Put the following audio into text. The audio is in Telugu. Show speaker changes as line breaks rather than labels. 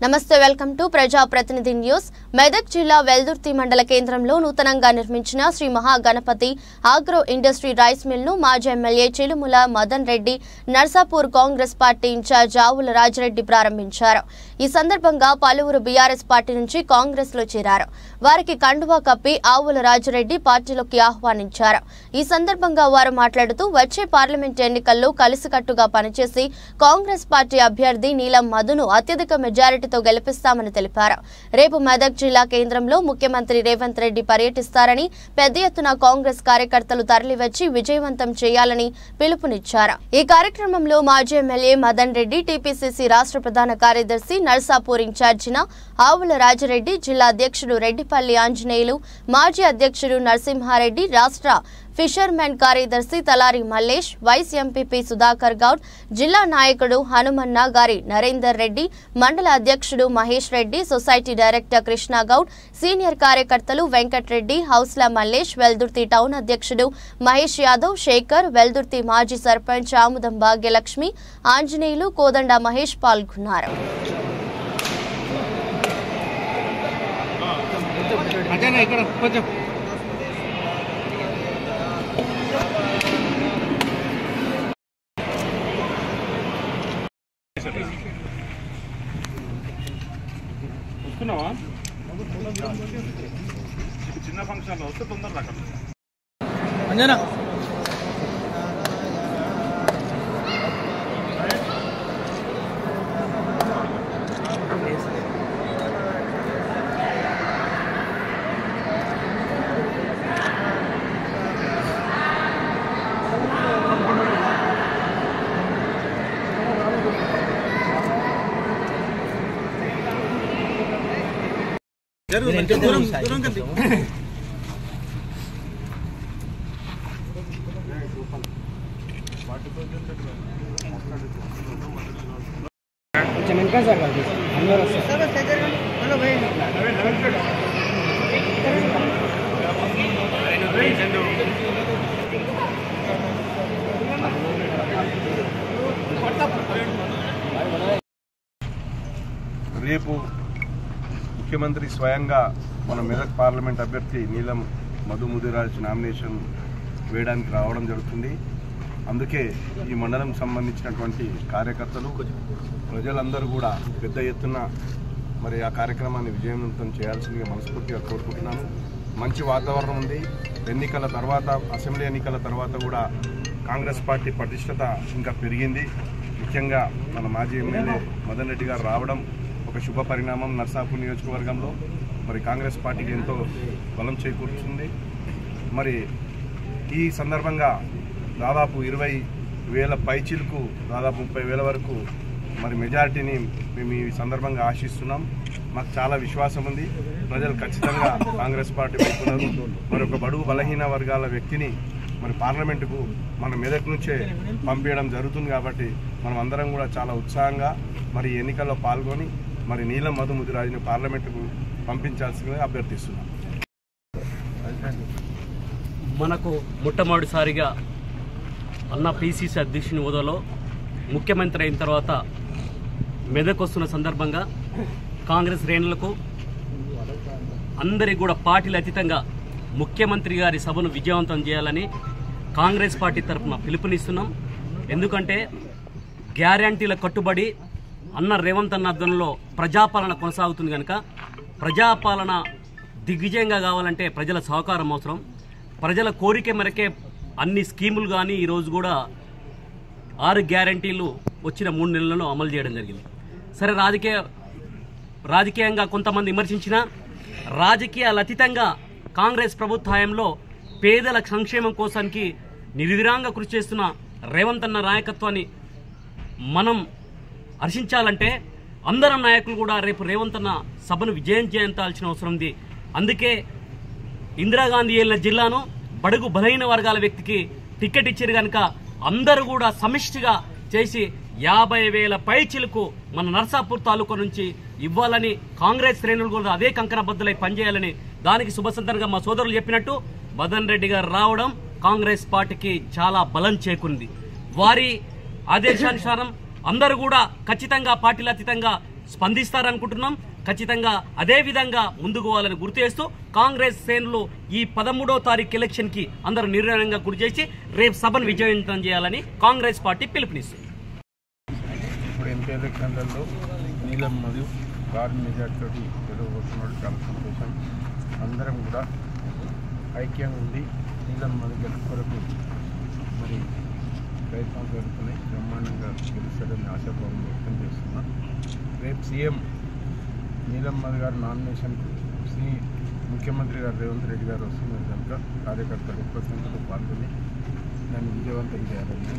నమస్తే వెల్కమ్ టు ప్రజా ప్రతినిధి న్యూస్. మెదక్ జిల్లా వెల్దుర్తి మండల కేంద్రంలో నూతనంగా నిర్మించిన Sri Mahaganapathi agro industry rice mill ను మాజీ MLA Chilumula Madan Reddy Narsapur Congress party incharge Avula Rajireddy ప్రారంభించారు. ఈ సందర్భంగా పలువురు బీఆర్ఎస్ పార్టీ నుంచి కాంగ్రెస్ లో చేరారు. వారికి కండువా కప్పి ఆవుల రాజిరెడ్డి పార్టీలోకి ఆహ్వానించారు. ఈ సందర్భంగా వారు మాట్లాడుతూ వచ్చే పార్లమెంట్ ఎన్నికల్లో కలిసికట్టుగా పనిచేసి కాంగ్రెస్ పార్టీ అభ్యర్థి నీలం మధును అత్యధిక మెజారిటీతో గెలిపిస్తామని తెలిపారు. రేపు మెదక్ జిల్లా కేంద్రంలో ముఖ్యమంత్రి రేవంత్ రెడ్డి పర్యటిస్తారని, పెద్ద ఎత్తున కాంగ్రెస్ కార్యకర్తలు తరలివచ్చి విజయవంతం చేయాలని పిలుపునిచ్చారు. ఈ కార్యక్రమంలో మాజీ ఎమ్మెల్యే మదన్ రెడ్డి, టీపీసీసీ రాష్ట్ర ప్రధాన కార్యదర్శి నర్సాపూర్ ఇన్ఛార్జిన ఆవుల రాజిరెడ్డి, జిల్లా అధ్యక్షుడు రెడ్డిపల్లి ఆంజనేయులు, మాజీ అధ్యక్షుడు నరసింహారెడ్డి, రాష్ట్ర ఫిషర్మెన్ కార్యదర్శి తలారి మల్లేష్, వైస్ ఎంపీపీ సుధాకర్ గౌడ్, జిల్లా నాయకుడు హనుమన్న గారి నరేందర్ రెడ్డి, మండల అధ్యక్షుడు Mahesh Reddy, society director Krishna Goud, senior కార్యకర్తలు వెంకట్రెడ్డి, హౌస్ల మల్లేష్, వెల్దుర్తి టౌన్ అధ్యక్షుడు మహేష్ యాదవ్, శేఖర్, వెల్దుర్తి మాజీ సర్పంచ్ ఆముదం భాగ్యలక్ష్మి, ఆంజనేయులు, కోదండ మహేష్ పాల్గొన్నారు.
చిన్న ఫంక్షన్ వస్తే తొందరగా
రేపు ముఖ్యమంత్రి స్వయంగా మన మెదక్ పార్లమెంట్ అభ్యర్థి నీలం మధు ముదిరాజ్ నామినేషన్ వేయడానికి రావడం జరుగుతుంది. అందుకే ఈ మండలం సంబంధించినటువంటి కార్యకర్తలు, ప్రజలందరూ కూడా పెద్ద ఎత్తున మరి ఆ కార్యక్రమాన్ని విజయవంతం చేయాల్సిందిగా మనస్ఫూర్తిగా కోరుకుంటున్నాను. మంచి వాతావరణం ఉంది. ఎన్నికల తర్వాత, అసెంబ్లీ ఎన్నికల తర్వాత కూడా కాంగ్రెస్ పార్టీ పటిష్టత ఇంకా పెరిగింది. ముఖ్యంగా మన మాజీ ఎమ్మెల్యే మదన్ రెడ్డి గారు రావడం ఒక శుభ పరిణామం. నర్సాపూర్ నియోజకవర్గంలో మరి కాంగ్రెస్ పార్టీకి ఎంతో బలం చేకూరుతుంది. మరి ఈ సందర్భంగా దాదాపు 20,000 పైచీలకు దాదాపు 30,000 వరకు మరి మెజారిటీని మేము ఈ సందర్భంగా ఆశిస్తున్నాం. మాకు చాలా విశ్వాసం ఉంది. ప్రజలు ఖచ్చితంగా కాంగ్రెస్ పార్టీ వైపున్నారు. మరి ఒక బడుగు బలహీన వర్గాల వ్యక్తిని మరి పార్లమెంటుకు మన మెదక్ నుంచే పంపించడం జరుగుతుంది. కాబట్టి మనం అందరం కూడా చాలా ఉత్సాహంగా మరి ఎన్నికల్లో పాల్గొని మరి నీలం మధు ముదిరాజుని పార్లమెంటుకు పంపించాల్సిందిగా అభ్యర్థిస్తున్నాం.
మనకు మొట్టమొదటిసారిగా అన్న పీసీసీ అధ్యక్షుని హోదాలో ముఖ్యమంత్రి అయిన తర్వాత మెదక్ వస్తున్న సందర్భంగా కాంగ్రెస్ శ్రేణులకు అందరికీ కూడా పార్టీలు అతీతంగా ముఖ్యమంత్రి గారి సభను విజయవంతం చేయాలని కాంగ్రెస్ పార్టీ తరఫున పిలుపునిస్తున్నాం. ఎందుకంటే గ్యారంటీల కట్టుబడి అన్న రేవంత్ అన్న ఆధ్వర్యంలో ప్రజాపాలన కొనసాగుతుంది కనుక ప్రజాపాలన దిగ్విజయంగా కావాలంటే ప్రజల సహకారం అవసరం. ప్రజల కోరిక మేరకే అన్ని స్కీములు కానీ ఈరోజు కూడా 6 గ్యారంటీలు వచ్చిన 3 నెలలను అమలు చేయడం జరిగింది. సరే, రాజకీయంగా కొంతమంది విమర్శించినా రాజకీయాలు అతీతంగా కాంగ్రెస్ ప్రభుత్వ హయాంలో పేదల సంక్షేమం కోసానికి నిర్విరాంగా కృషి చేస్తున్న రేవంత్ అన్న నాయకత్వాన్ని మనం హర్షించాలంటే అందరం నాయకులు కూడా రేపు రేవంత్ అన్న సభను విజయం చేయించాల్సిన అవసరం ఉంది. అందుకే ఇందిరాగాంధీ ఏలిన జిల్లాను బడుగు బలహీన వర్గాల వ్యక్తికి టికెట్ ఇచ్చారు కనుక అందరూ కూడా సమిష్టిగా చేసి 50,000 పైచిలకు మన నర్సాపూర్ తాలూకా నుంచి ఇవ్వాలని కాంగ్రెస్ శ్రేణులు కూడా అదే కంకణబద్దులై పనిచేయాలని, దానికి శుభసందర్భంగా మా సోదరులు చెప్పినట్టు మదన్ రెడ్డి గారు రావడం కాంగ్రెస్ పార్టీకి చాలా బలం చేకూరింది. వారి ఆదేశానుసారం అందరూ కూడా ఖచ్చితంగా పార్టీల అతీతంగా స్పందిస్తారనుకుంటున్నాం. ఖచ్చితంగా అదే విధంగా ముందుకు పోవాలని గుర్తు చేస్తూ కాంగ్రెస్ శ్రేణులు ఈ 13వ తారీఖు ఎలక్షన్ కి అందరూ నిర్ణయంగా గురి చేసి రేపు సభను విజయవంతం చేయాలని కాంగ్రెస్ పార్టీ పిలుపునిస్తుంది.
ఇప్పుడు ఎంపీ ఎలక్షన్లలో నీలం మరియు భారీ మెజార్టీతో గెలవబోతున్నాడు. చాలా సంతోషం. అందరం కూడా ఐక్యంగా ఉండి నీలం మరియు గెలుపు కొరకు మరి ప్రయత్నాలు జరుగుతున్నాయి. బ్రహ్మాండంగా గెలుస్తాడని ఆశాభావం వ్యక్తం చేస్తున్నా. రేపు సీఎం నీలం మధు గారు నామినేషన్కు ముఖ్యమంత్రి గారు రేవంత్ రెడ్డి గారు వస్తున్నారు కనుక కార్యకర్తలు ఎక్కువ సంఖ్యలో పాల్గొని దాన్ని విజయవంతం చేయాలని